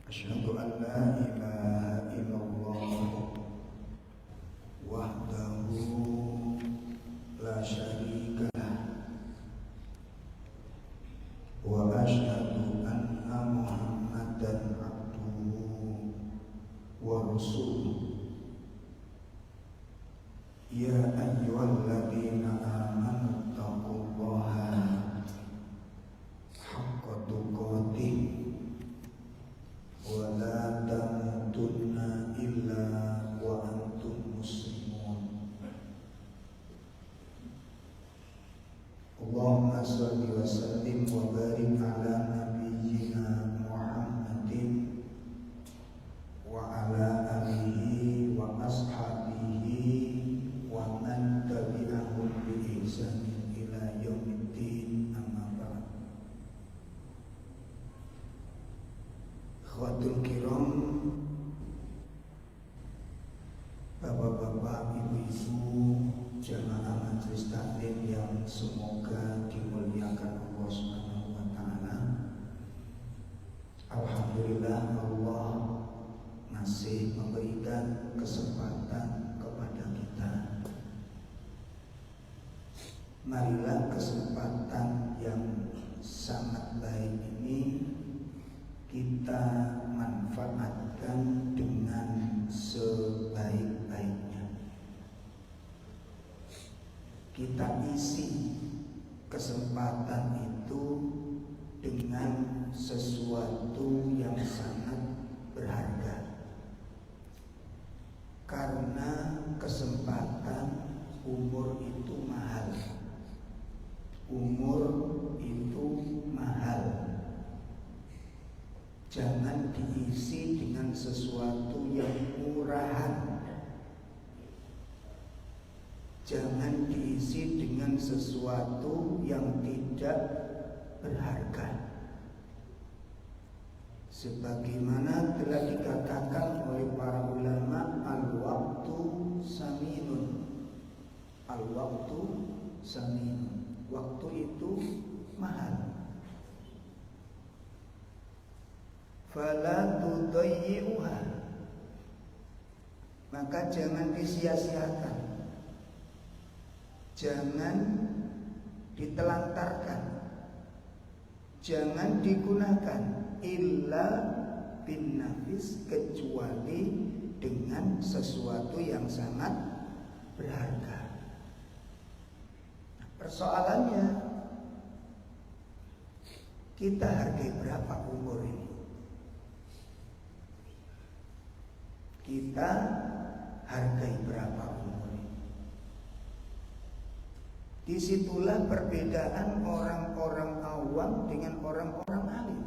Asyhadu an la ilaha illallah wahdahu la syarika lah wa asyhadu anna Muhammadan abduhu wa rasuluh. Ya ayyuhalladzina amanu taqullaha haqqa tuqatih wa la tamutunna illa wa antum muslimun. Allahumma shalli wa sallim wa barik ala nabiyyina Muhammadin wa ala alihi wa ashabihi wa man tabi'ahum bi ihsanin ila yaumiddin, amma ba'd. Ikhwatul kiram, bapak-bapak, ibu-ibu, jamaah majelis taklim yang semoga dimuliakan Allah Subhanahu wa taala. Alhamdulillah, Allah masih memberikan kesempatan kepada kita. Marilah kesempatan yang sangat baik ini kita manfaatkan dengan sebaik-baiknya. Kita isi kesempatan itu dengan sesuatu yang sangat berharga. Karena kesempatan, umur itu mahal. Umur itu mahal. Jangan diisi dengan sesuatu yang murahan. Jangan diisi dengan sesuatu yang tidak berharga. Sebagaimana telah dikatakan oleh para ulama, al-waqtu saminun. Al-waqtu saminun. Waktu itu mahal. Fala tudayyi'uha, maka jangan disia-siakan, jangan ditelantarkan, jangan digunakan illa bin nafis, kecuali dengan sesuatu yang sangat berharga. Persoalannya, kita hargai berapa umur ini? Kita hargai berapa umur ini? Disitulah perbedaan orang-orang awam dengan orang-orang alim.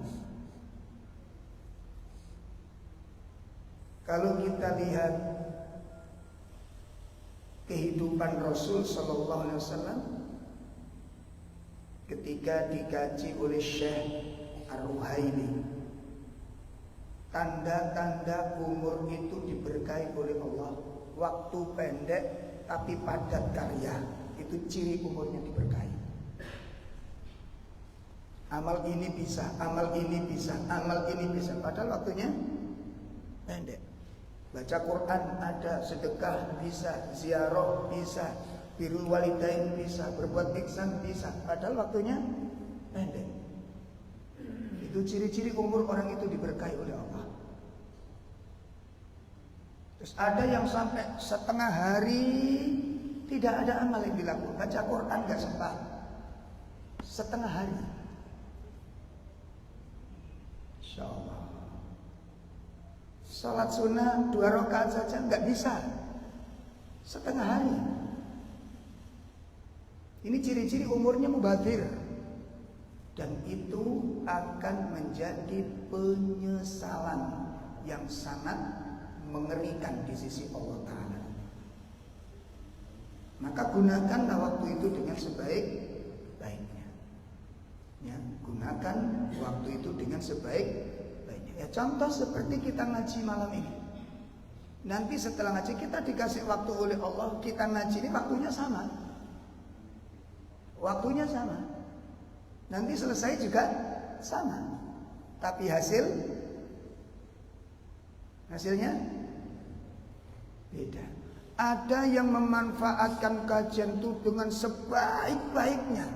Kalau kita lihat kehidupan Rasul Sallallahu Alaihi Wasallam ketika dikaji oleh Syekh Ar-Ruhaili, tanda-tanda umur itu diberkahi oleh Allah. Waktu pendek tapi padat karya, itu ciri umurnya diberkahi. Amal ini bisa, amal ini bisa, amal ini bisa, padahal waktunya pendek. Baca Quran ada, sedekah bisa, ziarah bisa, birrul walidain bisa, berbuat ihsan bisa, padahal waktunya pendek. Itu ciri-ciri umur orang itu diberkahi oleh Allah. Terus ada yang sampai setengah hari tidak ada amal yang dilakukan, baca Quran gak sempat, setengah hari. Insya Allah. Salat sunnah 2 rakaat saja gak bisa, setengah hari. Ini ciri-ciri umurnya mubadzir. Dan itu akan menjadi penyesalan yang sangat mengerikan di sisi Allah Ta'ala. Maka gunakanlah waktu itu dengan sebaik-baiknya. Ya, gunakan waktu itu dengan sebaik-baiknya. Ya, contoh seperti kita ngaji malam ini. Nanti setelah ngaji kita dikasih waktu oleh Allah, kita ngaji ini waktunya sama. Waktunya sama. Nanti selesai juga sama. Tapi hasil Hasilnya beda. Ada yang memanfaatkan kajian itu dengan sebaik-baiknya,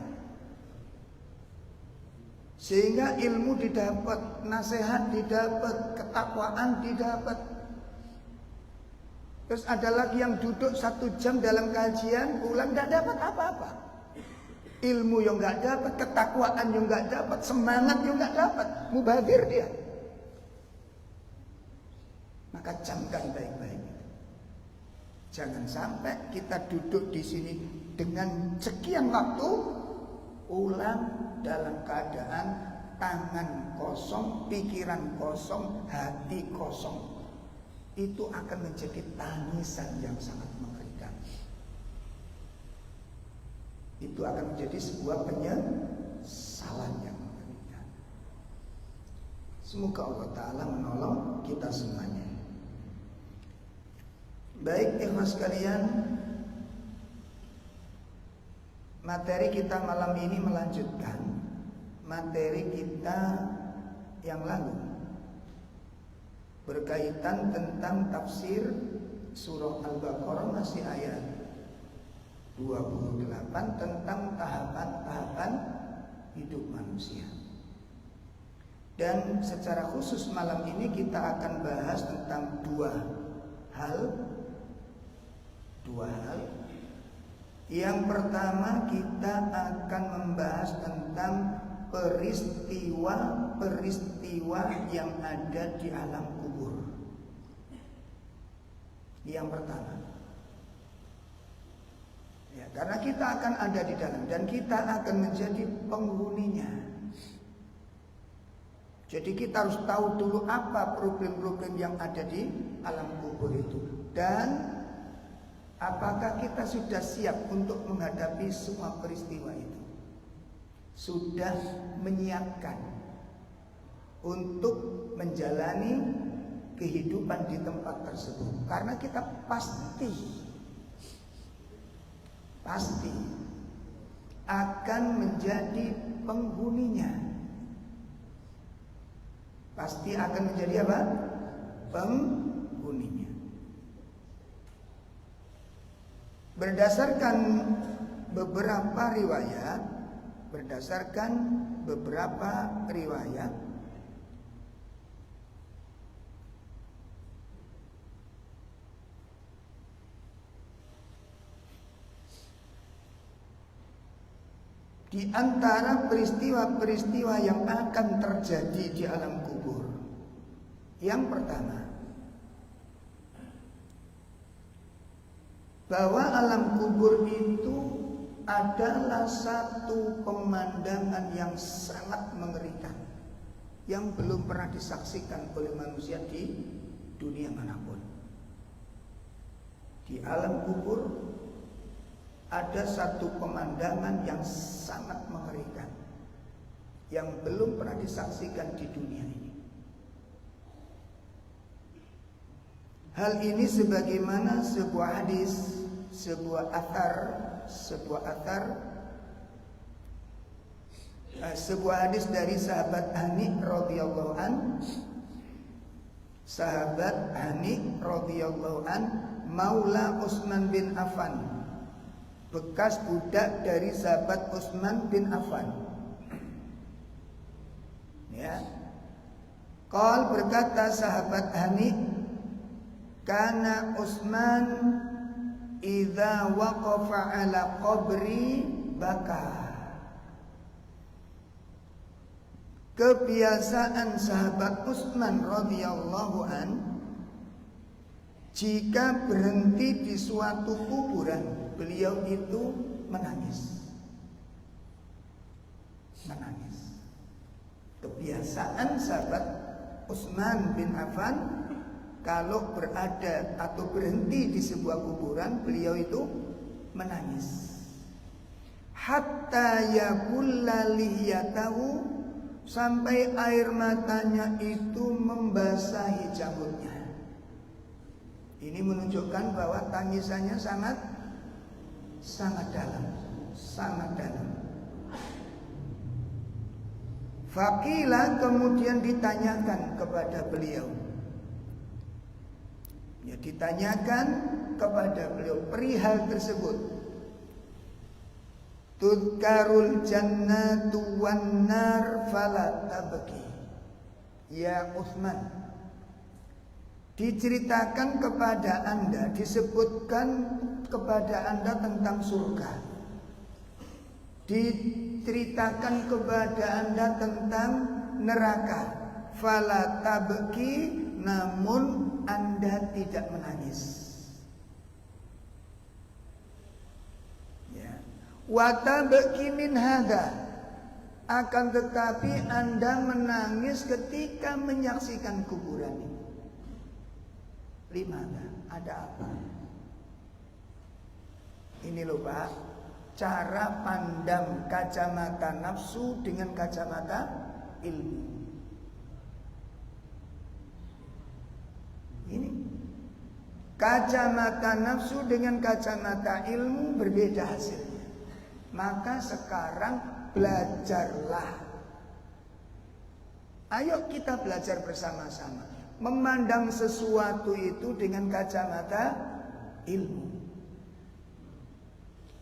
sehingga ilmu didapat, nasihat didapat, ketakwaan didapat. Terus ada lagi yang duduk 1 jam dalam kajian, pulang gak dapat apa-apa. Ilmu yang gak dapat, ketakwaan yang gak dapat, semangat yang gak dapat, mubazir dia. Maka camkan baik-baik. Jangan sampai kita duduk di sini dengan sekian waktu, pulang dalam keadaan tangan kosong, pikiran kosong, hati kosong. Itu akan menjadi tangisan yang sangat mengerikan. Itu akan menjadi sebuah penyesalan yang mengerikan. Semoga Allah Ta'ala menolong kita semuanya. Baik ikhwas sekalian, materi kita malam ini melanjutkan materi kita yang lalu, berkaitan tentang tafsir surah Al-Baqarah, masih ayat 28 tentang tahapan-tahapan hidup manusia. Dan secara khusus malam ini kita akan bahas tentang dua hal. Yang pertama, kita akan membahas tentang peristiwa-peristiwa yang ada di alam kubur. Yang pertama, ya, karena kita akan ada di dalam dan kita akan menjadi penghuninya. Jadi kita harus tahu dulu apa problem-problem yang ada di alam kubur itu, dan apakah kita sudah siap untuk menghadapi semua peristiwa itu? Sudah menyiapkan untuk menjalani kehidupan di tempat tersebut? Karena kita pasti akan menjadi penghuninya. Pasti akan menjadi apa? Penghuninya. Berdasarkan beberapa riwayat, di antara peristiwa-peristiwa yang akan terjadi di alam kubur, yang pertama, bahwa alam kubur itu adalah satu pemandangan yang sangat mengerikan, yang belum pernah disaksikan oleh manusia di dunia manapun. Di alam kubur ada satu pemandangan yang sangat mengerikan, yang belum pernah disaksikan di dunia ini. Hal ini sebagaimana sebuah hadis, sebuah hadis dari sahabat Hani radhiyallahu an, Maula Utsman bin Affan, bekas budak dari sahabat Utsman bin Affan. Ya. Qal, berkata sahabat Hani, kana Utsman idza waqafa ala qabri baka. Kebiasaan sahabat Utsman radhiyallahu an, jika berhenti di suatu kuburan, beliau itu menangis. Kebiasaan sahabat Utsman bin Affan, kalau berada atau berhenti di sebuah kuburan, beliau itu menangis. Hatta yakulla lihiyatahu, sampai air matanya itu membasahi janggutnya. Ini menunjukkan bahwa tangisannya sangat dalam. Faqila, kemudian ditanyakan kepada beliau, Ya, ditanyakan kepada beliau perihal tersebut. Tudkarul jannatu wan nar fala tabki. Ya Utsman, diceritakan kepada Anda, disebutkan kepada Anda tentang surga. Diceritakan kepada Anda tentang neraka. Fala tabki, namun Anda tidak menangis. Ya. Wa tabki min hadza, akan tetapi Anda menangis ketika menyaksikan kuburan ini. Limana? Ada apa? Ini loh Pak, cara pandang kacamata nafsu dengan kacamata ilmu. Ini kacamata nafsu dengan kacamata ilmu berbeda hasilnya. Maka sekarang belajarlah. Ayo kita belajar bersama-sama memandang sesuatu itu dengan kacamata ilmu.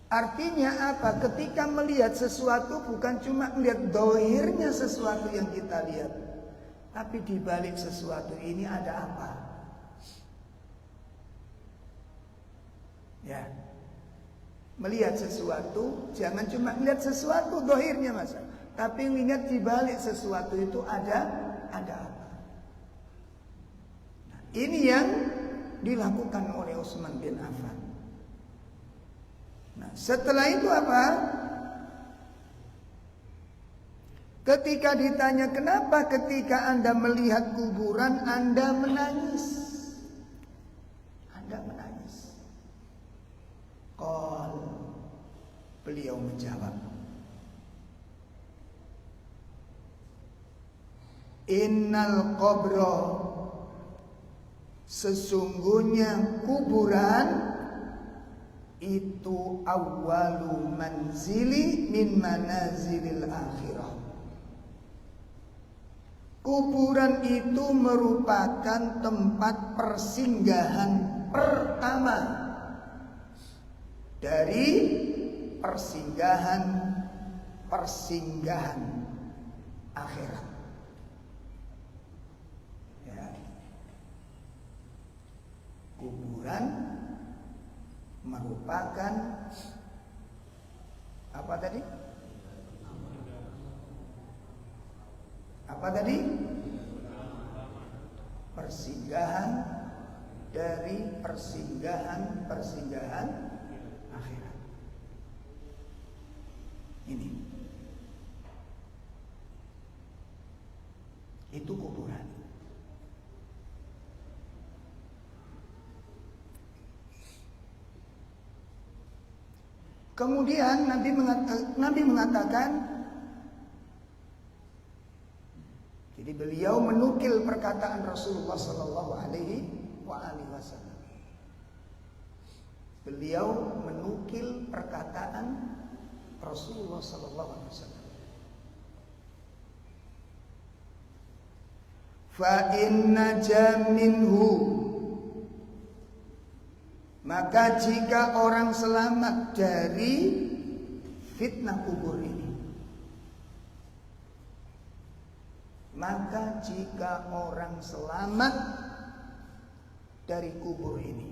Artinya apa? Ketika melihat sesuatu bukan cuma melihat dohirnya sesuatu yang kita lihat, tapi di balik sesuatu ini ada apa? Ya, melihat sesuatu jangan cuma melihat sesuatu dohirnya Mas, tapi lihat di balik sesuatu itu ada apa. Nah, ini yang dilakukan oleh Utsman bin Affan. Nah, setelah itu apa? Ketika ditanya kenapa ketika Anda melihat kuburan Anda menangis? Anda menangis. Beliau menjawab, innal qabra, sesungguhnya kuburan itu awwalu manzili min manazilil akhirah. Kuburan itu merupakan tempat persinggahan pertama dari persinggahan akhirat. Ya. Kuburan merupakan apa tadi? Apa tadi? Persinggahan dari persinggahan akhirat. Ini. Itu kuburan. Kemudian Nabi mengatakan, jadi beliau menukil perkataan Rasulullah Sallallahu Alaihi Wasallam. Beliau menukil perkataan Rasulullah Sallallahu Alaihi Wasallam. Fa inna jaminhu, maka jika orang selamat dari fitnah kubur ini, maka jika orang selamat dari kubur ini,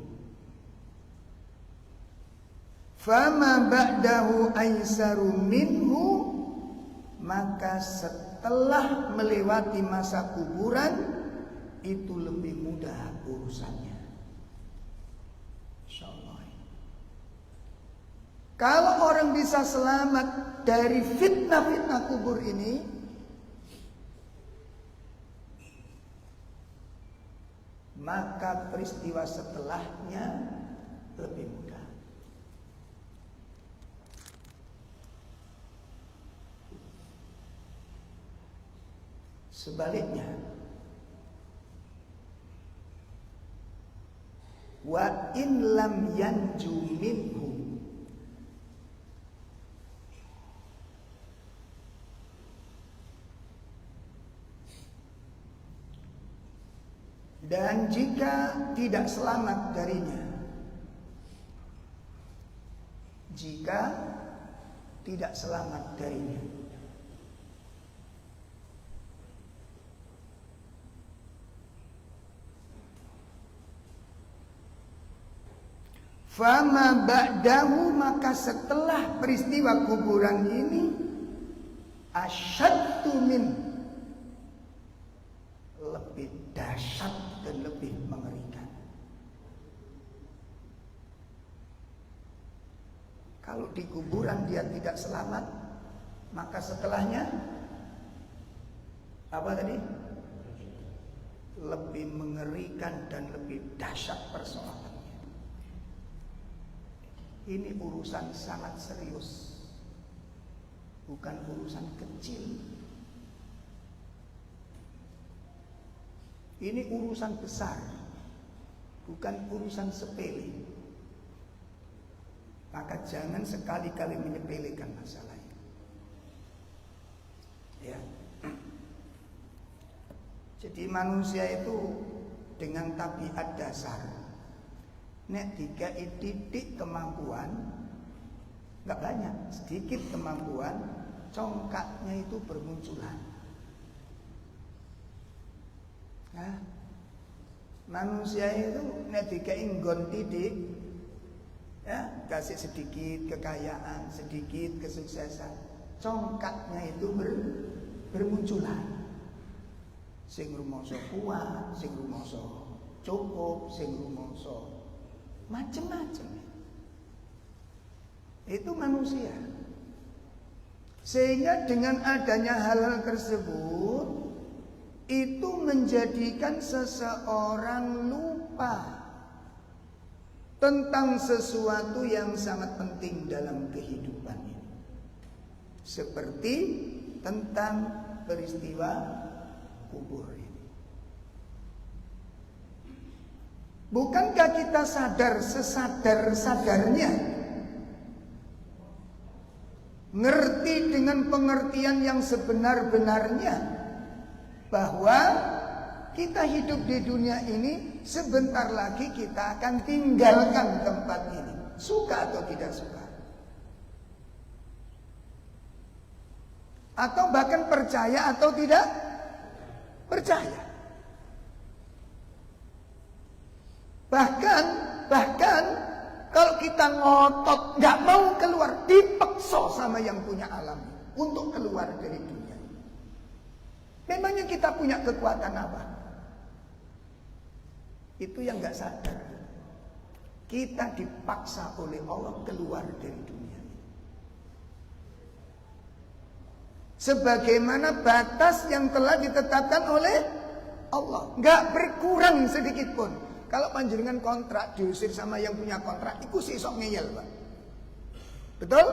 fama ba'dahu aisaru minhu, maka setelah melewati masa kuburan itu lebih mudah urusannya. Insyaallah. Kalau orang bisa selamat dari fitnah-fitnah kubur ini, maka peristiwa setelahnya lebih mudah. Sebaliknya, wa in lam yanju minhu, Dan jika tidak selamat darinya, jika tidak selamat darinya, fama ba'dahu, maka setelah peristiwa kuburan ini, asyaddu min, lebih dahsyat dan lebih mengerikan. Kalau di kuburan dia tidak selamat, maka setelahnya apa tadi? Lebih mengerikan dan lebih dahsyat persoalannya. Ini urusan sangat serius, bukan urusan kecil. Ini urusan besar, bukan urusan sepele. Maka jangan sekali-kali menyepelekan masalah ini. Ya. Jadi manusia itu dengan tabiat dasar, nek dikai titik kemampuan, nggak banyak, sedikit kemampuan, congkaknya itu bermunculan. Nah, manusia itu nek dikai nggon titik, ya, kasih sedikit kekayaan, sedikit kesuksesan, congkaknya itu bermunculan. Sing rumoso kuat, sing rumoso cukup, sing rumoso macam-macam. Itu manusia. Sehingga dengan adanya hal-hal tersebut, itu menjadikan seseorang lupa tentang sesuatu yang sangat penting dalam kehidupan ini. Seperti tentang peristiwa kubur ini. Bukankah kita sadar sesadar-sadarnya, ngerti dengan pengertian yang sebenar-benarnya, bahwa kita hidup di dunia ini, sebentar lagi kita akan tinggalkan tempat ini, suka atau tidak suka, atau bahkan percaya atau tidak percaya. Bahkan kalau kita ngotot nggak mau keluar, dipaksa sama yang punya alam untuk keluar dari dunia. Memangnya kita punya kekuatan apa? Itu yang nggak sadar. Kita dipaksa oleh Allah keluar dari dunia. Sebagaimana batas yang telah ditetapkan oleh Allah, nggak berkurang sedikit pun. Kalau panjenengan kontrak diusir sama yang punya kontrak, itu sih sok ngeyel, Pak. Betul?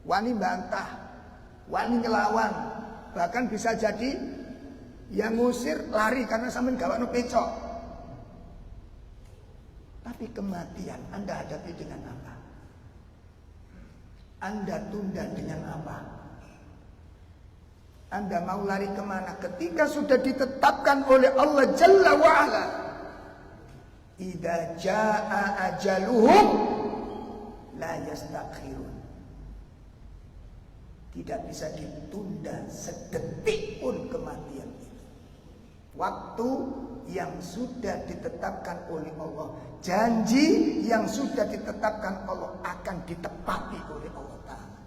Wani bantah, wani ngelawan, bahkan bisa jadi yang ngusir lari karena sampean gawakno pecok. Tapi kematian Anda hadapi dengan apa? Anda tunda dengan apa? Anda mau lari kemana? Ketika sudah ditetapkan oleh Allah Jalla wa'ala, idza jaa ajaluhum la yastakhirun. Tidak bisa ditunda sedetik pun kematian itu. Waktu yang sudah ditetapkan oleh Allah, janji yang sudah ditetapkan Allah akan ditepati oleh Allah Ta'ala.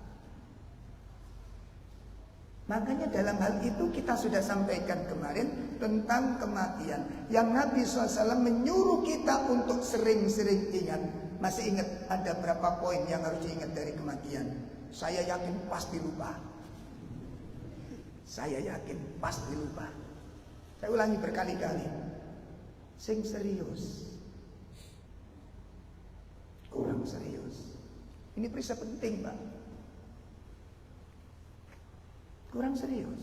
Makanya dalam hal itu kita sudah sampaikan kemarin tentang kematian, yang Nabi SAW menyuruh kita untuk sering-sering ingat. Masih ingat ada berapa poin yang harus diingat dari kematian? Saya yakin pasti lupa. Saya yakin pasti lupa. Saya ulangi berkali-kali. Sing serius, kurang serius. Ini peristiwa penting, Pak. Kurang serius.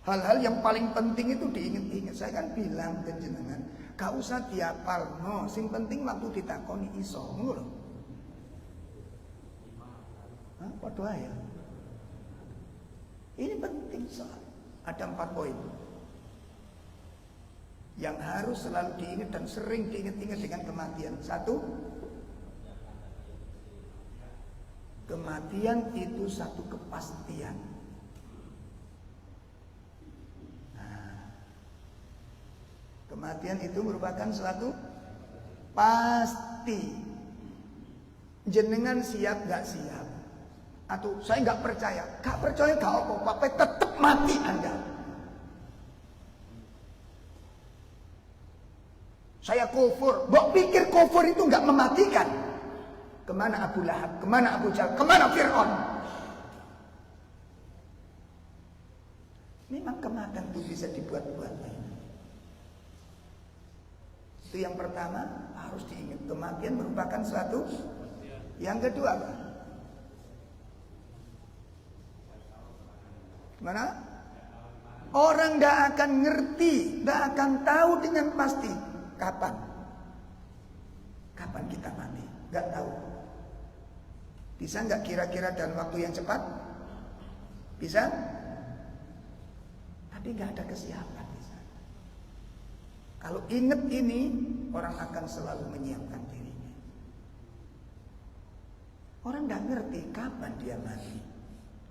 Hal-hal yang paling penting itu diingat-ingat. Saya kan bilang ke jenengan, gak usah diapalno, sing penting waktu ditakoni iso, ngono lho. Hah, padha ae. Ini penting soal. Ada 4 poin. yang harus selalu diingat dan sering diingat-ingat dengan kematian. Satu, kematian itu satu kepastian. Kematian itu merupakan suatu pasti. Jenengan siap gak siap? Atau saya gak percaya gak apa-apa, tetap mati Anda. Saya kufur. Mbok pikir kufur itu gak mematikan? Kemana Abu Lahab? Kemana Abu Jahal? Kemana Fir'aun? Memang kematian itu bisa dibuat-buat. Itu yang pertama harus diingat. Kematian merupakan suatu. Yang kedua apa? Gimana? Orang tidak akan ngerti, tidak akan tahu dengan pasti kapan kita mati. Gak tahu. Bisa nggak kira-kira dalam waktu yang cepat? Bisa? Tapi nggak ada kesiapan. Kalau ingat ini, orang akan selalu menyiapkan dirinya. Orang tidak ngerti kapan dia mati,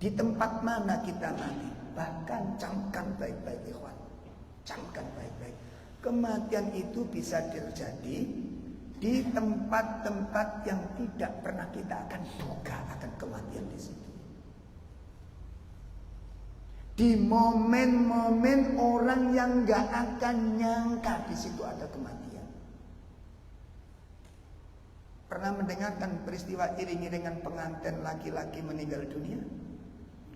di tempat mana kita mati. Bahkan camkan baik-baik ikhwan, camkan baik-baik. Kematian itu bisa terjadi di tempat-tempat yang tidak pernah kita akan duga akan kematian di situ. Di momen-momen orang yang gak akan nyangka di situ ada kematian. Pernah mendengarkan peristiwa iring-iringan pengantin laki-laki meninggal dunia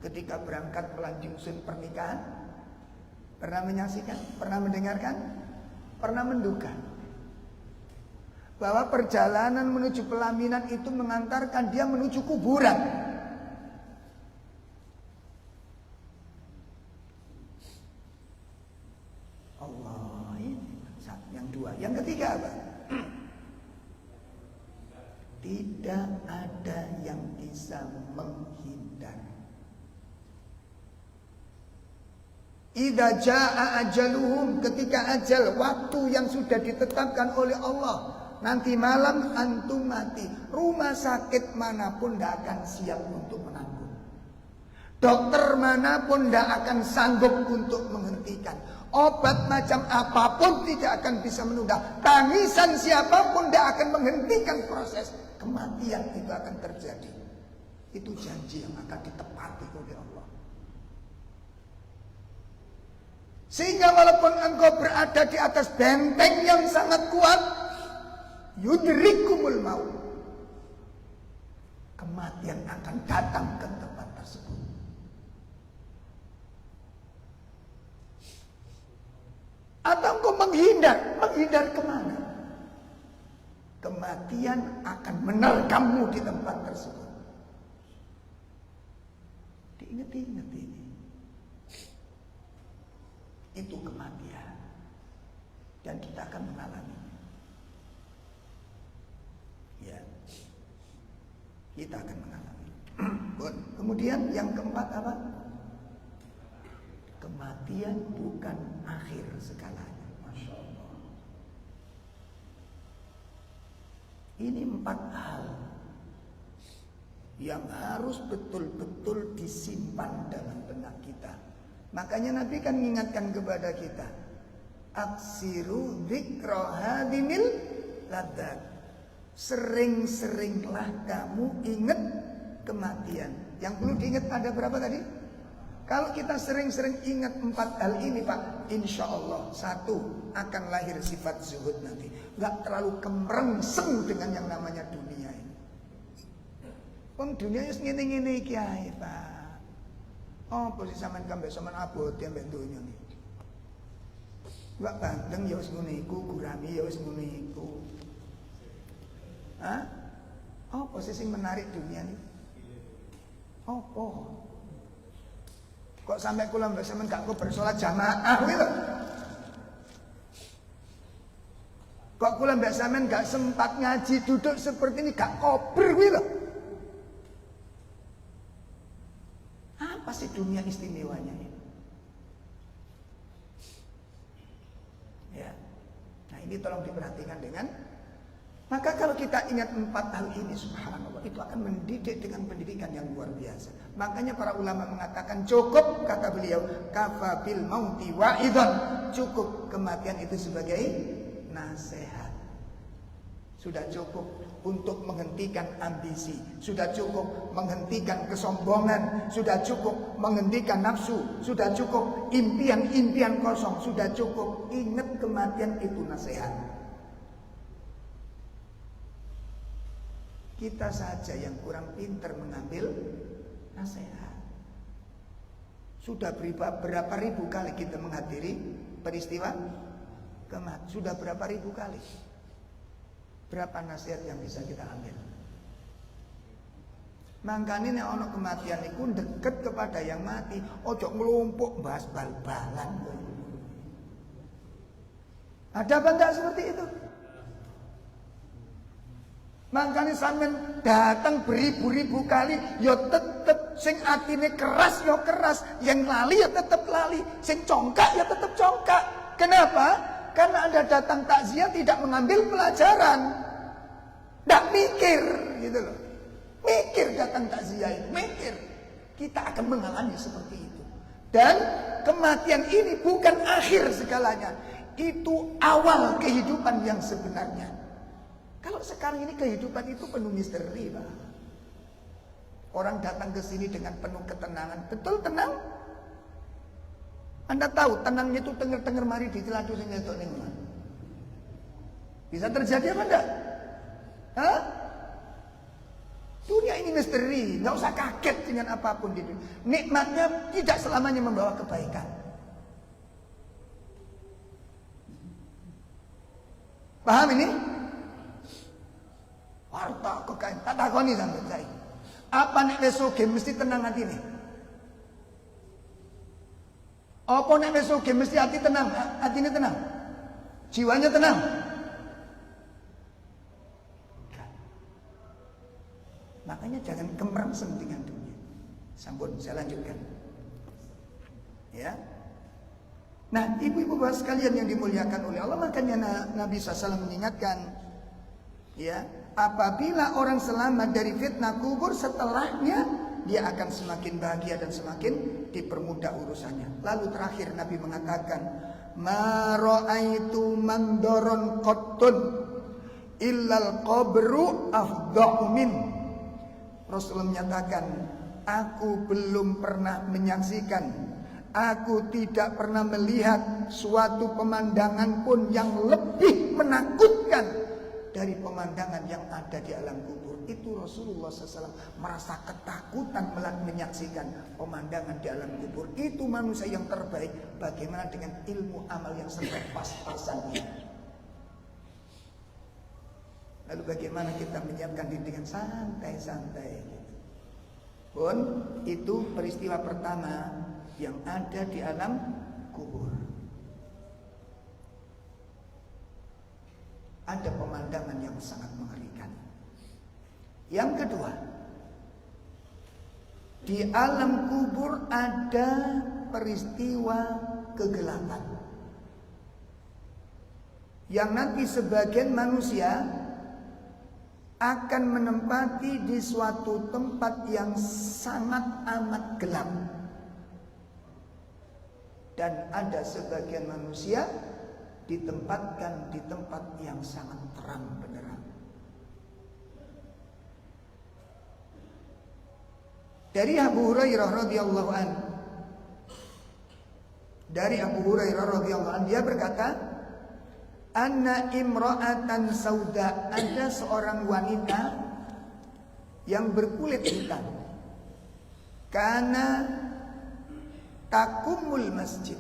ketika berangkat melanjutkan pernikahan? Pernah menyaksikan? Pernah mendengarkan? Pernah menduga bahwa perjalanan menuju pelaminan itu mengantarkan dia menuju kuburan. Yang ketiga apa? Tidak ada yang bisa menghindar. Idza jaa ajaluhum, ketika ajal, waktu yang sudah ditetapkan oleh Allah, nanti malam antum mati. Rumah sakit manapun tidak akan siap untuk menanggung. Dokter manapun tidak akan sanggup untuk menghentikan. Obat macam apapun tidak akan bisa menunda. Tangisan siapapun tidak akan menghentikan proses kematian itu akan terjadi. Itu janji yang akan ditepati oleh Allah. Sehingga walaupun engkau berada di atas benteng yang sangat kuat, yudrikumul maut, kematian akan datang ke tempat tersebut. Atau engkau menghindar? Menghindar kemana? Kematian akan menerkammu di tempat tersebut. Diingat-ingat ini. Itu kematian. Dan kita akan mengalaminya. Ya. Kita akan mengalami. Kemudian yang keempat apa? Kematian bukan akhir segalanya. Masya Allah. Ini 4 hal yang harus betul-betul disimpan dalam benak kita. Makanya Nabi kan mengingatkan kepada kita, aksiru dzikra hadimil ladzat. Sering-seringlah kamu ingat kematian. Yang perlu diingat ada berapa tadi? Kalau kita sering-sering ingat 4 hal ini Pak, insya Allah 1 akan lahir sifat zuhud nanti. Gak terlalu kemerengseng dengan yang namanya dunia ini. Dunia ini ngene-ngene iki ae Pak. Oh posisi sampean kambek sampean abot yang bentuknya nih. Gak bandeng ya wis ngene iku, gurami ya wis ngene iku. Hah? Oh posisi menarik dunia nih. Oh. Kok sampai kula mbak sampean gak bersolat jamaah gitu. Kok kula mbak sampean gak sempat ngaji duduk seperti ini gak kober gitu. Apa sih dunia istimewanya ini? Ya. Ini tolong diperhatikan dengan. Maka kalau kita ingat 4 hal ini, subhanallah, itu akan mendidik dengan pendidikan yang luar biasa. Makanya para ulama mengatakan cukup, kata beliau, kafa bil mauti wa'idhan. Cukup kematian itu sebagai nasihat. Sudah cukup untuk menghentikan ambisi, sudah cukup menghentikan kesombongan, sudah cukup menghentikan nafsu, sudah cukup impian-impian kosong, sudah cukup. Ingat kematian itu nasihat. Kita saja yang kurang pintar mengambil nasihat. Sudah berapa ribu kali kita menghadiri peristiwa kematian? Sudah berapa ribu kali? Berapa nasihat yang bisa kita ambil? Makanya nek ana kematian iku deket kepada yang mati, ojo ngelumpuk bahas bal-balan. Ada apa enggak seperti itu? Makanya sampean datang beribu-ribu kali, yo tetep sing atine keras yo keras, yang lali ya tetep lali, sing congkak ya tetep congkak. Kenapa? Karena Anda datang takziah tidak mengambil pelajaran, tidak mikir, gitu loh. Mikir datang takziah itu, mikir. Kita akan mengalami seperti itu. Dan kematian ini bukan akhir segalanya, itu awal kehidupan yang sebenarnya. Kalau sekarang ini kehidupan itu penuh misteri, Pak. Orang datang ke sini dengan penuh ketenangan. Betul tenang? Anda tahu tenangnya itu tenger-tenger mari di celadu sing entuk ning omah. Bisa terjadi apa enggak? Hah? Dunia ini misteri, enggak usah kaget dengan apapun di dunia. Nikmatnya tidak selamanya membawa kebaikan. Paham ini? Harta kekayaan, tak takoni sampai saya. Apa nek wis sugih mesti tenang atine? Apa nek wis sugih mesti hati tenang, atine tenang? Jiwanya tenang? Makanya jangan kemerangsang dengan dunia. Sampun, saya lanjutkan. Ya. Nah, ibu-ibu bapak sekalian yang dimuliakan oleh Allah, makanya Nabi SAW mengingatkan, ya, apabila orang selamat dari fitnah kubur, setelahnya dia akan semakin bahagia dan semakin dipermudah urusannya. Lalu terakhir Nabi mengatakan, ma ra'aitu mandoron qattun illal qabru afdhu min. Rasulullah menyatakan, aku belum pernah menyaksikan, aku tidak pernah melihat suatu pemandangan pun yang lebih menakutkan dari pemandangan yang ada di alam kubur. Itu Rasulullah SAW merasa ketakutan menyaksikan pemandangan di alam kubur. Itu manusia yang terbaik. Bagaimana dengan ilmu amal yang sampai pas-pasan ini? Lalu bagaimana kita menyiapkan diri dengan santai-santai? Pun itu peristiwa pertama yang ada di alam kubur. Ada pemandangan yang sangat mengerikan. Yang kedua, di alam kubur ada peristiwa kegelapan yang nanti sebagian manusia akan menempati di suatu tempat yang sangat amat gelap, dan ada sebagian manusia ditempatkan di tempat yang sangat terang benderang. Dari Abu Hurairah radhiyallahu anhu, dia berkata, anna imra'atan sauda, ada seorang wanita yang berkulit hitam, karena takumul masjid,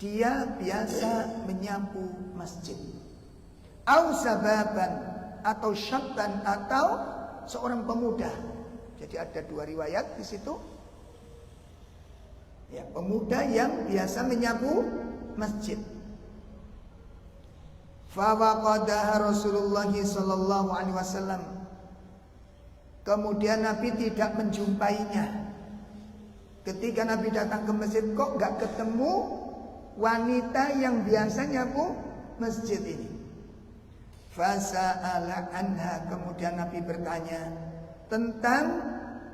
dia biasa menyapu masjid. Au sababan, atau syabban, atau seorang pemuda. Jadi ada dua riwayat di situ. Ya, pemuda yang biasa menyapu masjid. Fa waqadaha Rasulullah sallallahu alaihi wasallam. Kemudian Nabi tidak menjumpainya. Ketika Nabi datang ke masjid, kok enggak ketemu wanita yang biasa nyapu masjid ini. Fasa'ala anha, kemudian Nabi bertanya tentang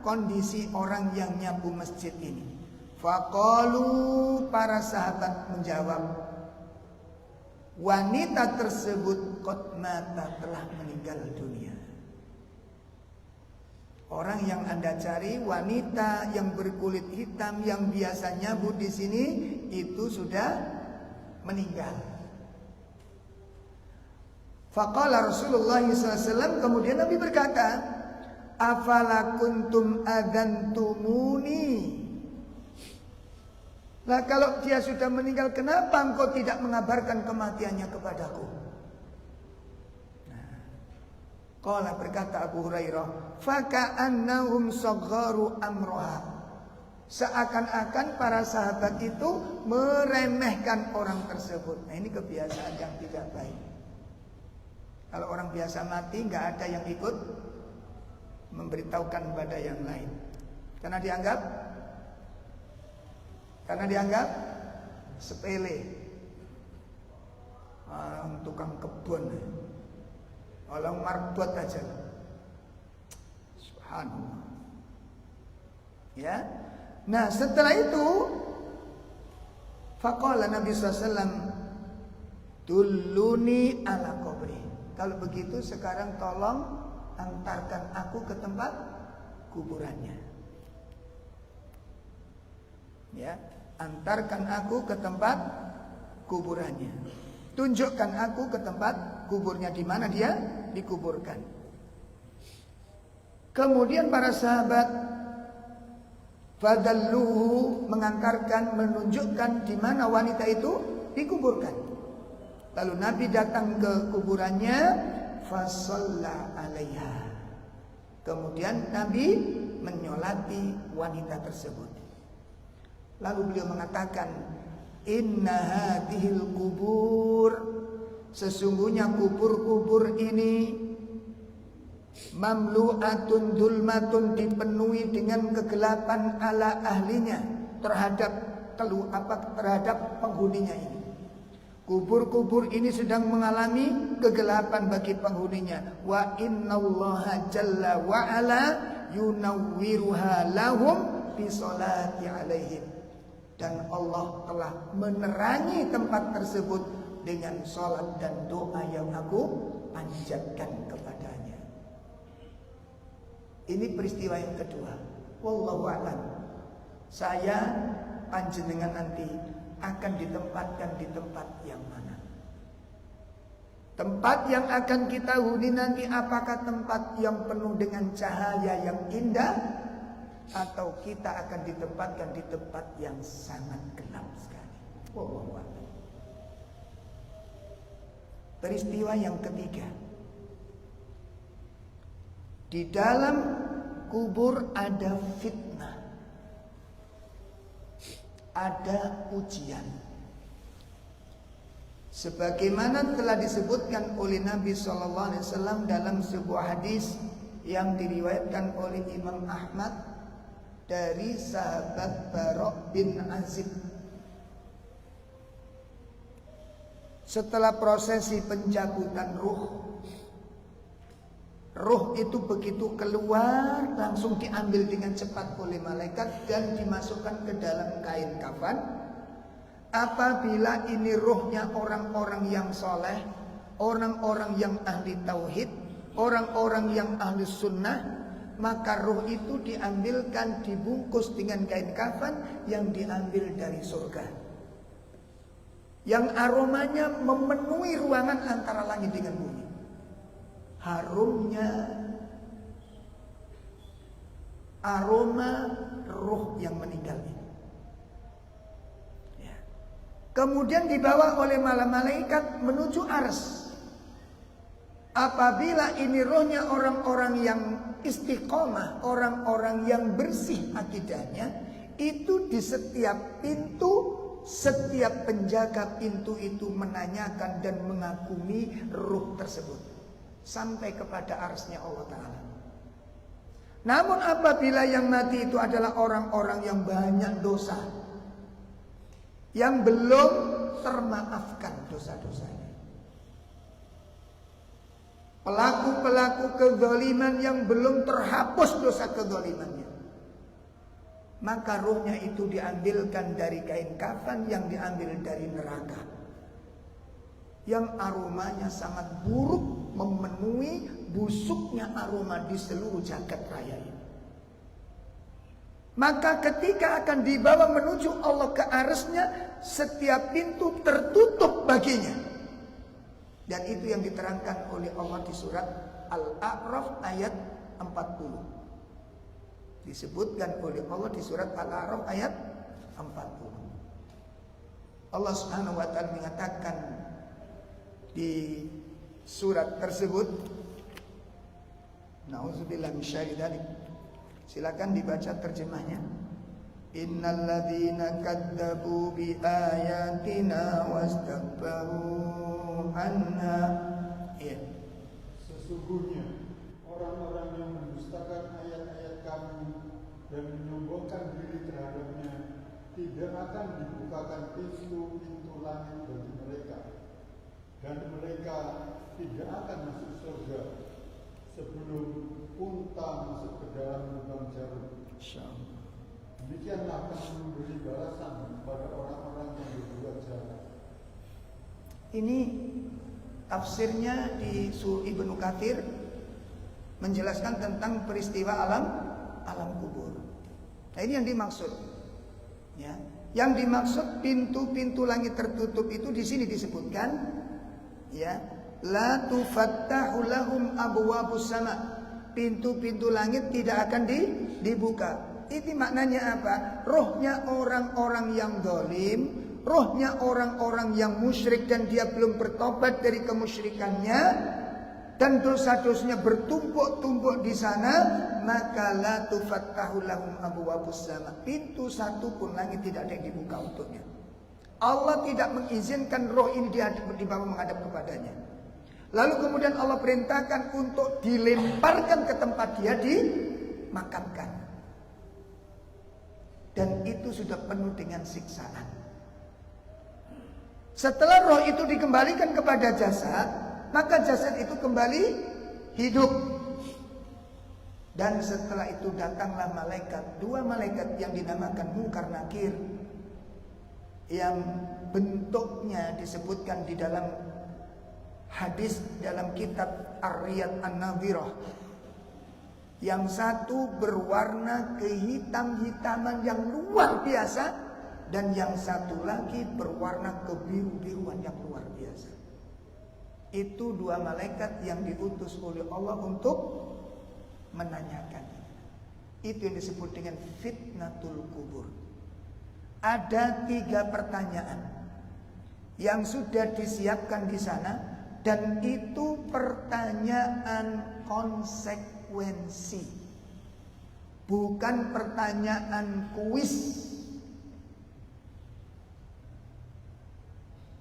kondisi orang yang nyapu masjid ini. Faqalu, para sahabat menjawab, wanita tersebut qad mata, telah meninggal dunia. Orang yang Anda cari, wanita yang berkulit hitam yang biasa nyabu di sini, itu sudah meninggal. Faqala Rasulullah SAW, kemudian Nabi berkata, afala kuntum adantumuni. Nah, kalau dia sudah meninggal, kenapa engkau tidak mengabarkan kematiannya kepadaku? Qala, berkata Abu Hurairah, faka'annahum sagharu amroha. Seakan-akan para sahabat itu meremehkan orang tersebut. Nah, ini kebiasaan yang tidak baik. Kalau orang biasa mati, nggak ada yang ikut memberitahukan kepada yang lain. Karena dianggap sepele. Tukang kebun, orang marbot aja. Subhanallah. Ya. Nah, setelah itu faqala Nabi SAW, dulluni ala qabri. Kalau begitu sekarang tolong antarkan aku ke tempat kuburannya. Ya, antarkan aku ke tempat kuburannya. Tunjukkan aku ke tempat kuburnya, di mana dia dikuburkan. Kemudian para sahabat fadalluhu, mengantarkan, menunjukkan di mana wanita itu dikuburkan. Lalu Nabi datang ke kuburannya, fasalla alaiha. Kemudian Nabi menyolati wanita tersebut. Lalu beliau mengatakan, inna hadhil kubur, sesungguhnya kubur-kubur ini mamlu'atun dulmatun, dipenuhi dengan kegelapan ala ahlinya, terhadap penghuninya ini. Kubur-kubur ini sedang mengalami kegelapan bagi penghuninya. Wa innallaha jalla wa ala yunawwiruha lahum bi sholati alaihim. Dan Allah telah menerangi tempat tersebut dengan sholat dan doa yang aku panjatkan kepadanya. Ini peristiwa yang kedua. Wallahu a'lam. Saya panjenengan nanti akan ditempatkan di tempat yang mana? Tempat yang akan kita huni nanti, apakah tempat yang penuh dengan cahaya yang indah, atau kita akan ditempatkan di tempat yang sangat gelap sekali? Wallahu a'lam. Peristiwa yang ketiga, di dalam kubur ada fitnah, ada ujian. Sebagaimana telah disebutkan oleh Nabi SAW dalam sebuah hadis yang diriwayatkan oleh Imam Ahmad dari sahabat Bara' bin Azib. Setelah prosesi pencabutan ruh itu begitu keluar langsung diambil dengan cepat oleh malaikat dan dimasukkan ke dalam kain kafan. Apabila ini ruhnya orang-orang yang soleh, orang-orang yang ahli tauhid, orang-orang yang ahli sunnah, maka ruh itu diambilkan, dibungkus dengan kain kafan yang diambil dari surga, yang aromanya memenuhi ruangan antara langit dengan bumi. Harumnya aroma ruh yang meninggal ini. Ya. Kemudian dibawa oleh malaikat menuju Arsy. Apabila ini rohnya orang-orang yang istiqomah, orang-orang yang bersih akidahnya, itu di setiap pintu, setiap penjaga pintu itu menanyakan dan mengagumi ruh tersebut sampai kepada arsy-Nya Allah Ta'ala. Namun apabila yang mati itu adalah orang-orang yang banyak dosa, yang belum termaafkan dosa-dosanya, pelaku-pelaku kezaliman yang belum terhapus dosa kezalimannya, maka ruhnya itu diambilkan dari kain kafan yang diambil dari neraka, yang aromanya sangat buruk, memenuhi busuknya aroma di seluruh jagat raya ini. Maka ketika akan dibawa menuju Allah ke arsy-Nya, setiap pintu tertutup baginya. Dan itu yang diterangkan oleh Allah di surat Al-A'raf ayat 40. Disebutkan oleh Allah di surat Al-A'raf ayat 40. Allah Subhanahu wa taala mengatakan di surat tersebut, Nauzubillah misyarri dzalik. Silakan dibaca terjemahnya. Innal ladzina kadzdzabu bi ayatina wastakbaru anha. Ya. Sesungguhnya orang-orang yang mendustakan ayat-ayat kami dan menyombongkan diri terhadapnya tidak akan dibukakan pintu-pintu langit bagi mereka, dan mereka tidak akan masuk surga sebelum unta masuk ke dalam lubang jarum. Demikianlah akan memberi balasan kepada orang-orang yang berbuat jahat. Ini tafsirnya di Surah Ibnu Katsir menjelaskan tentang peristiwa alam kubur. Nah, ini yang dimaksud. Ya, yang dimaksud pintu-pintu langit tertutup itu di sini disebutkan, ya, la tufattahu lahum abwabus sama. Pintu-pintu langit tidak akan dibuka. Ini maknanya apa? Rohnya orang-orang yang zalim, rohnya orang-orang yang musyrik dan dia belum bertobat dari kemusyrikannya dan dosa-dosanya bertumpuk-tumpuk di sana, maka la tufattahu lahum abwabus sama. Pintu satu pun langit tidak ada yang dibuka untuknya. Allah tidak mengizinkan roh ini dibawa menghadap kepadanya. Lalu kemudian Allah perintahkan untuk dilemparkan ke tempat dia dimakamkan. Dan itu sudah penuh dengan siksaan. Setelah roh itu dikembalikan kepada jasad, maka jasad itu kembali hidup. Dan setelah itu datanglah malaikat, dua malaikat yang dinamakan Munkar Nakir, yang bentuknya disebutkan di dalam hadis dalam kitab Ar-Riyad An-Nadhirah. Yang satu berwarna kehitam-hitaman yang luar biasa, dan yang satu lagi berwarna kebiru-biruan yang luar biasa. Itu dua malaikat yang diutus oleh Allah untuk menanyakan. Itu yang disebut dengan fitnatul kubur. Ada 3 pertanyaan yang sudah disiapkan di sana, dan itu pertanyaan konsekuensi, bukan pertanyaan kuis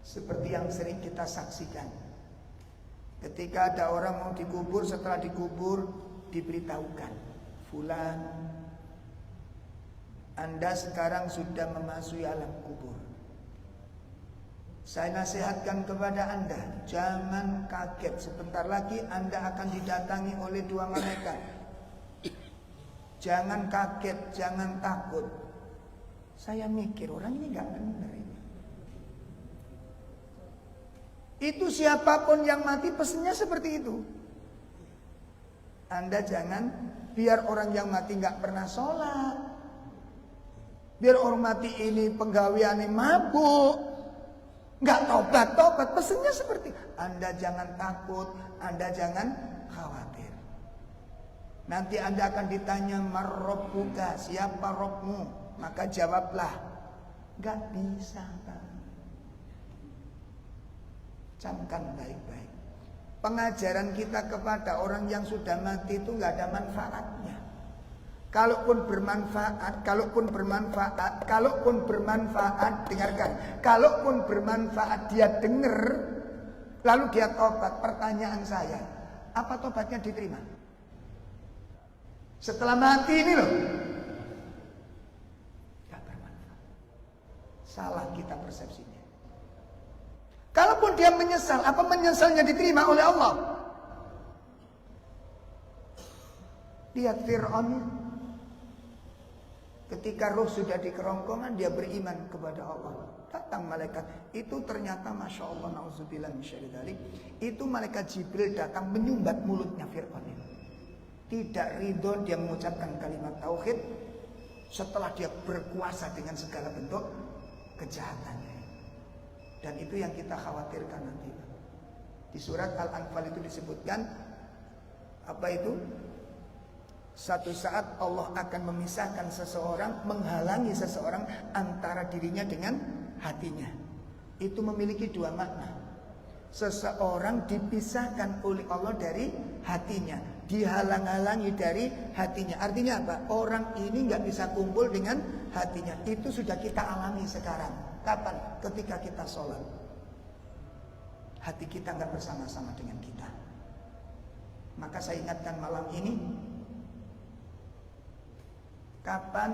seperti yang sering kita saksikan. Ketika ada orang mau dikubur, setelah dikubur diberitahukan, fulan, Anda sekarang sudah memasuki alam kubur. Saya nasihatkan kepada Anda, jangan kaget, sebentar lagi Anda akan didatangi oleh 2 malaikat. Jangan kaget, jangan takut. Saya mikir orang ini gak benar ini. Itu siapapun yang mati pesennya seperti itu. Anda jangan biar orang yang mati gak pernah sholat, biar orang mati ini penggaweane mabuk, nggak tobat, pesennya seperti Anda jangan takut, Anda jangan khawatir. Nanti Anda akan ditanya marrabbuka, siapa Rabbmu? Maka jawablah, nggak bisa, Pak. Camkan baik-baik. Pengajaran kita kepada orang yang sudah mati itu nggak ada manfaatnya. Kalaupun bermanfaat, dengarkan. Kalaupun bermanfaat dia dengar, lalu dia tobat. Pertanyaan saya, apa tobatnya diterima? Setelah mati ini loh, gak bermanfaat. Salah kita persepsinya. Kalaupun dia menyesal, apa menyesalnya diterima oleh Allah? Lihat Fir'aun, ketika roh sudah di kerongkongan, dia beriman kepada Allah. Datang malaikat, itu ternyata Masya Allah, na'udzubillah min syarri dzalik, itu malaikat Jibril datang menyumbat mulutnya Fir'aun ini. Tidak ridho dia mengucapkan kalimat tauhid setelah dia berkuasa dengan segala bentuk kejahatannya. Dan itu yang kita khawatirkan nanti. Di surat Al-Anfal itu disebutkan apa itu? Satu saat Allah akan memisahkan seseorang, menghalangi seseorang antara dirinya dengan hatinya. Itu memiliki dua makna. Seseorang dipisahkan oleh Allah dari hatinya, dihalang-halangi dari hatinya. Artinya apa? Orang ini nggak bisa kumpul dengan hatinya. Itu sudah kita alami sekarang. Kapan? Ketika kita sholat, hati kita nggak bersama-sama dengan kita. Maka saya ingatkan malam ini, kapan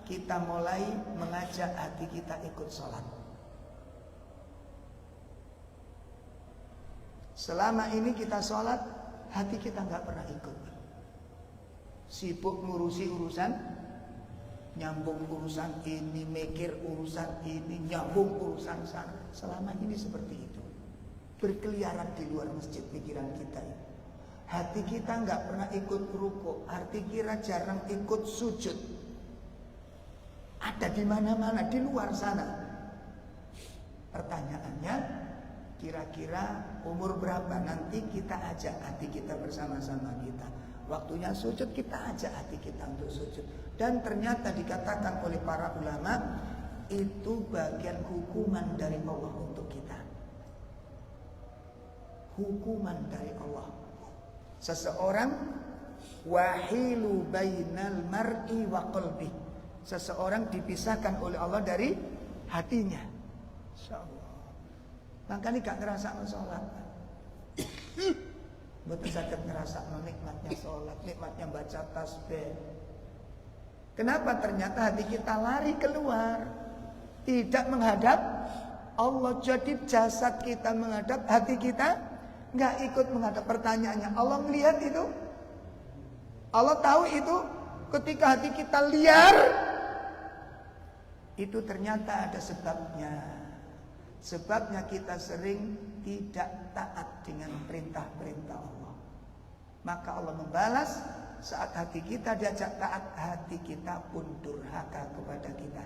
kita mulai mengajak hati kita ikut sholat? Selama ini kita sholat, hati kita nggak pernah ikut. Sibuk ngurusi urusan, nyambung urusan ini, mikir urusan ini, nyambung urusan sana. Selama ini seperti itu, berkeliaran di luar masjid pikiran kita. Hati kita nggak pernah ikut ruku, hati kita jarang ikut sujud. Ada di mana-mana di luar sana. Pertanyaannya, kira-kira umur berapa nanti kita ajak hati kita bersama-sama kita? Waktunya sujud, kita ajak hati kita untuk sujud. Dan ternyata dikatakan oleh para ulama, itu bagian hukuman dari Allah untuk kita. Hukuman dari Allah. Seseorang wahilu bainal mar'i wa qalbi. Seseorang dipisahkan oleh Allah dari hatinya. Insyaallah. Makanya gak ngerasa sholat. Betul sakit ngerasa nikmatnya sholat, nikmatnya baca tasbih. Kenapa? Ternyata hati kita lari keluar, tidak menghadap Allah. Jadi jasad kita menghadap, hati kita nggak ikut menghadap. Pertanyaannya, Allah melihat itu? Allah tahu itu? Ketika hati kita liar, itu ternyata ada sebabnya. Sebabnya kita sering tidak taat dengan perintah-perintah Allah. Maka Allah membalas saat hati kita diajak taat, hati kita pun durhaka kepada kita.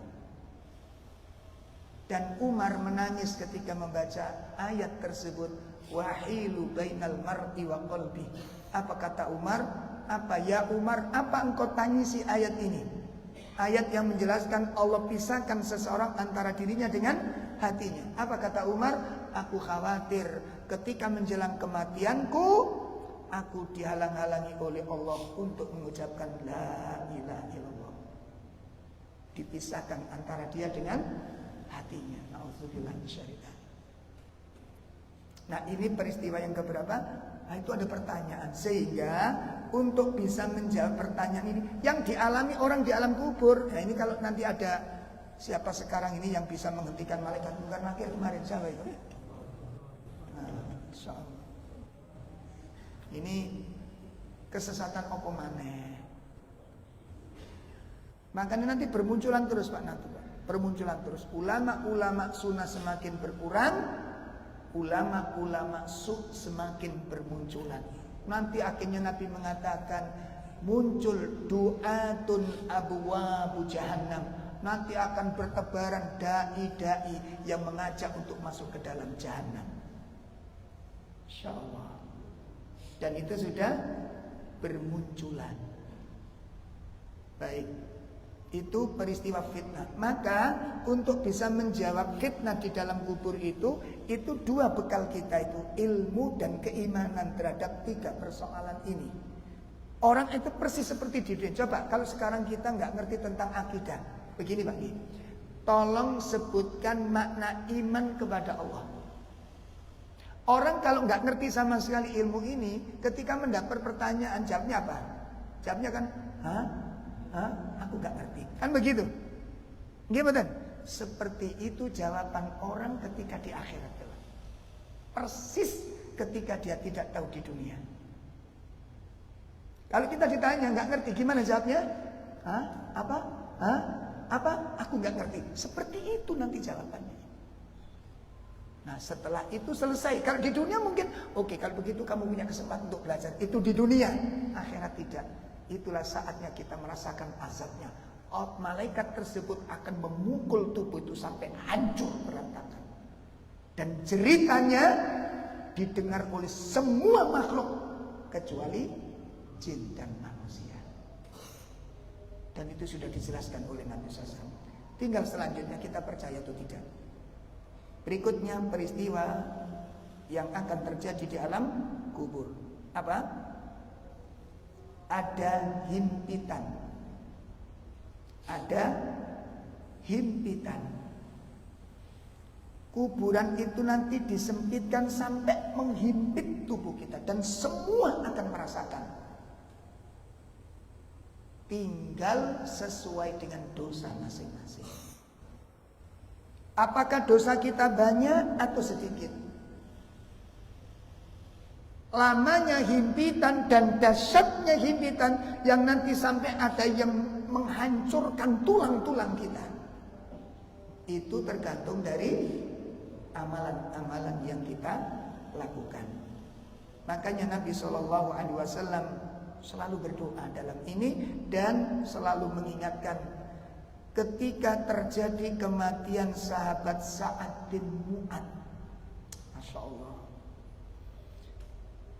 Dan Umar menangis ketika membaca ayat tersebut, wahilu bainal mar'i wa qalbi. Apa kata Umar? Apa ya Umar, apa engkau tangisi ayat ini? Ayat yang menjelaskan Allah pisahkan seseorang antara dirinya dengan hatinya. Apa kata Umar? Aku khawatir ketika menjelang kematianku, aku dihalang-halangi oleh Allah untuk mengucapkan la ilaha illallah. Dipisahkan antara dia dengan hatinya. Na'udzubillah min syarri dzalik. Nah, ini peristiwa yang keberapa? Nah, itu ada pertanyaan. Sehingga untuk bisa menjawab pertanyaan ini yang dialami orang di alam kubur. Nah, ini kalau nanti ada siapa sekarang ini yang bisa menghentikan malaikat mungkar nakir kemarin, siapa itu? Nah, insyaallah. Ini kesesatan apa maneh. Makanya nanti bermunculan terus Pak Natu, Pak. Bermunculan terus. Ulama-ulama sunnah semakin berkurang, ulama-ulama su semakin bermunculan. Nanti akhirnya Nabi mengatakan muncul du'atun abwabu jahannam. Nanti akan bertebaran dai-dai yang mengajak untuk masuk ke dalam jahannam. Insyaallah. Dan itu sudah bermunculan. Baik. Itu peristiwa fitnah. Maka untuk bisa menjawab fitnah di dalam kubur itu dua bekal kita itu, ilmu dan keimanan terhadap tiga persoalan ini. Orang itu persis seperti di dunia. Coba kalau sekarang kita nggak ngerti tentang akidah, begini Pak Gi, tolong sebutkan makna iman kepada Allah. Orang kalau nggak ngerti sama sekali ilmu ini, ketika mendapat pertanyaan jawabnya apa? Jawabnya kan, aku nggak ngerti. Kan begitu? Gimana? Seperti itu jawaban orang ketika di akhirat. Persis ketika dia tidak tahu di dunia. Kalau kita ditanya nggak ngerti, gimana jawabnya? Apa? Apa? Aku nggak ngerti. Seperti itu nanti jawabannya. Nah setelah itu selesai. Kalau di dunia mungkin, oke, kalau begitu kamu punya kesempatan untuk belajar. Itu di dunia. Akhirat tidak. Itulah saatnya kita merasakan azabnya. Malaikat tersebut akan memukul tubuh itu sampai hancur berantakan. Dan ceritanya didengar oleh semua makhluk kecuali jin dan manusia. Dan itu sudah dijelaskan oleh Nabi SAW. Tinggal selanjutnya kita percaya atau tidak. Berikutnya peristiwa yang akan terjadi di alam kubur. Apa? Ada himpitan. Ada himpitan. Kuburan itu nanti disempitkan sampai menghimpit tubuh kita. Dan semua akan merasakan. Tinggal sesuai dengan dosa masing-masing. Apakah dosa kita banyak atau sedikit? Lamanya himpitan dan dahsyatnya himpitan yang nanti sampai ada yang menghancurkan tulang-tulang kita. Itu tergantung dari amalan-amalan yang kita lakukan. Makanya Nabi SAW selalu berdoa dalam ini dan selalu mengingatkan ketika terjadi kematian sahabat Sa'ad bin Mu'ad. Masya Allah.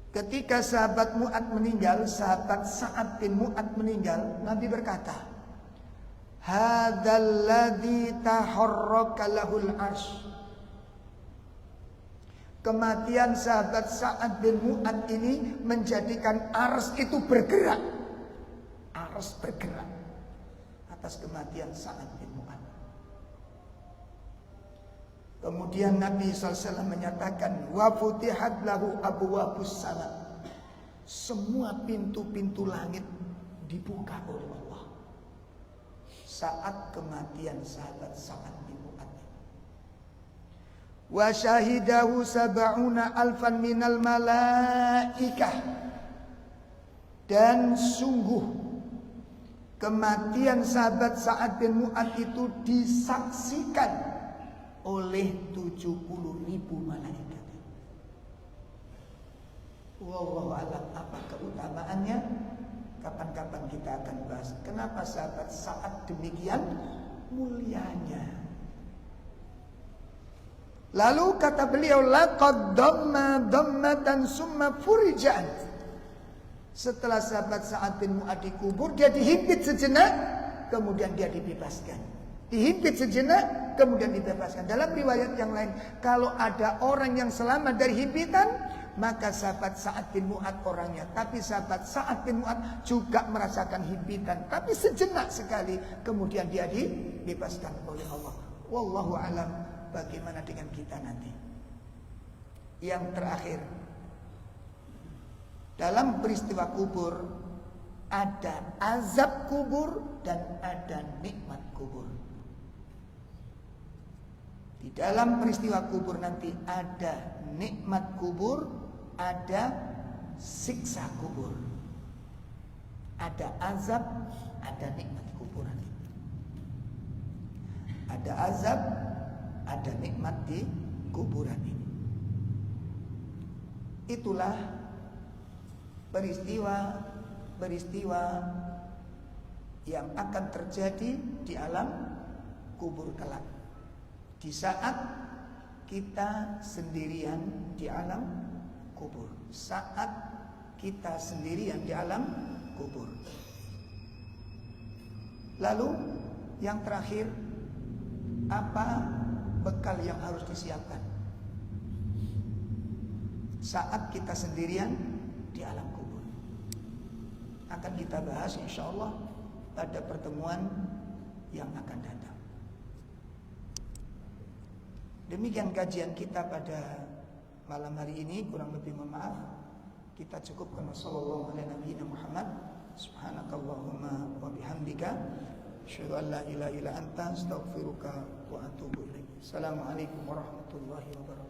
Ketika sahabat Mu'ad meninggal, sahabat Sa'ad bin Mu'ad meninggal, Nabi berkata, hadzal ladzi taharraka lahul arsy. Kematian sahabat Sa'ad bin Mu'ad ini menjadikan ars itu bergerak. Ars bergerak atas kematian Sa'ad bin Mu'ad. Kemudian Nabi SAW menyatakan, wa futihat lahu abwabus sama. Semua pintu-pintu langit dibuka oleh Allah saat kematian sahabat Sa'ad bin Mu'ad. Wa syahidahu sab'una alfan minal malaikah. Dan sungguh kematian sahabat Sa'ad bin Mu'ad itu disaksikan oleh 70.000 malaikat. Wallahu a'lam apa keutamaannya. Kapan-kapan kita akan bahas kenapa sahabat Sa'ad demikian mulianya. Lalu kata beliau, laqad damma dammatan summa furijan. Setelah sahabat Sa'ad bin Mu'ad dikubur, dia dihimpit sejenak, kemudian dia dibebaskan. Dihimpit sejenak, kemudian dibebaskan. Dalam riwayat yang lain, kalau ada orang yang selamat dari himpitan, maka sahabat Sa'ad bin Mu'ad orangnya. Tapi sahabat Sa'ad bin Mu'ad juga merasakan himpitan, tapi sejenak sekali, kemudian dia dibebaskan oleh Allah. Wallahu a'lam. Bagaimana dengan kita nanti? Yang terakhir, dalam peristiwa kubur ada azab kubur dan ada nikmat kubur. Di dalam peristiwa kubur nanti ada nikmat kubur, ada siksa kubur. Ada azab, ada nikmat kuburan. Ada azab, ada nikmat di kuburan ini. Itulah peristiwa yang akan terjadi di alam kubur kelak. Di saat kita sendirian di alam kubur. Saat kita sendirian di alam kubur. Lalu yang terakhir, apa bekal yang harus disiapkan saat kita sendirian di alam kubur? Akan kita bahas insyaallah pada pertemuan yang akan datang. Demikian kajian kita pada malam hari ini. Kurang lebih mohon maaf. Kita cukupkan. Wassallallahu ala nabiyina Muhammad. Subhanakallahumma wa bihamdika asyhadu an la ilaha illa anta astaghfiruka wa atubu ilaik. Assalamualaikum warahmatullahi wabarakatuh.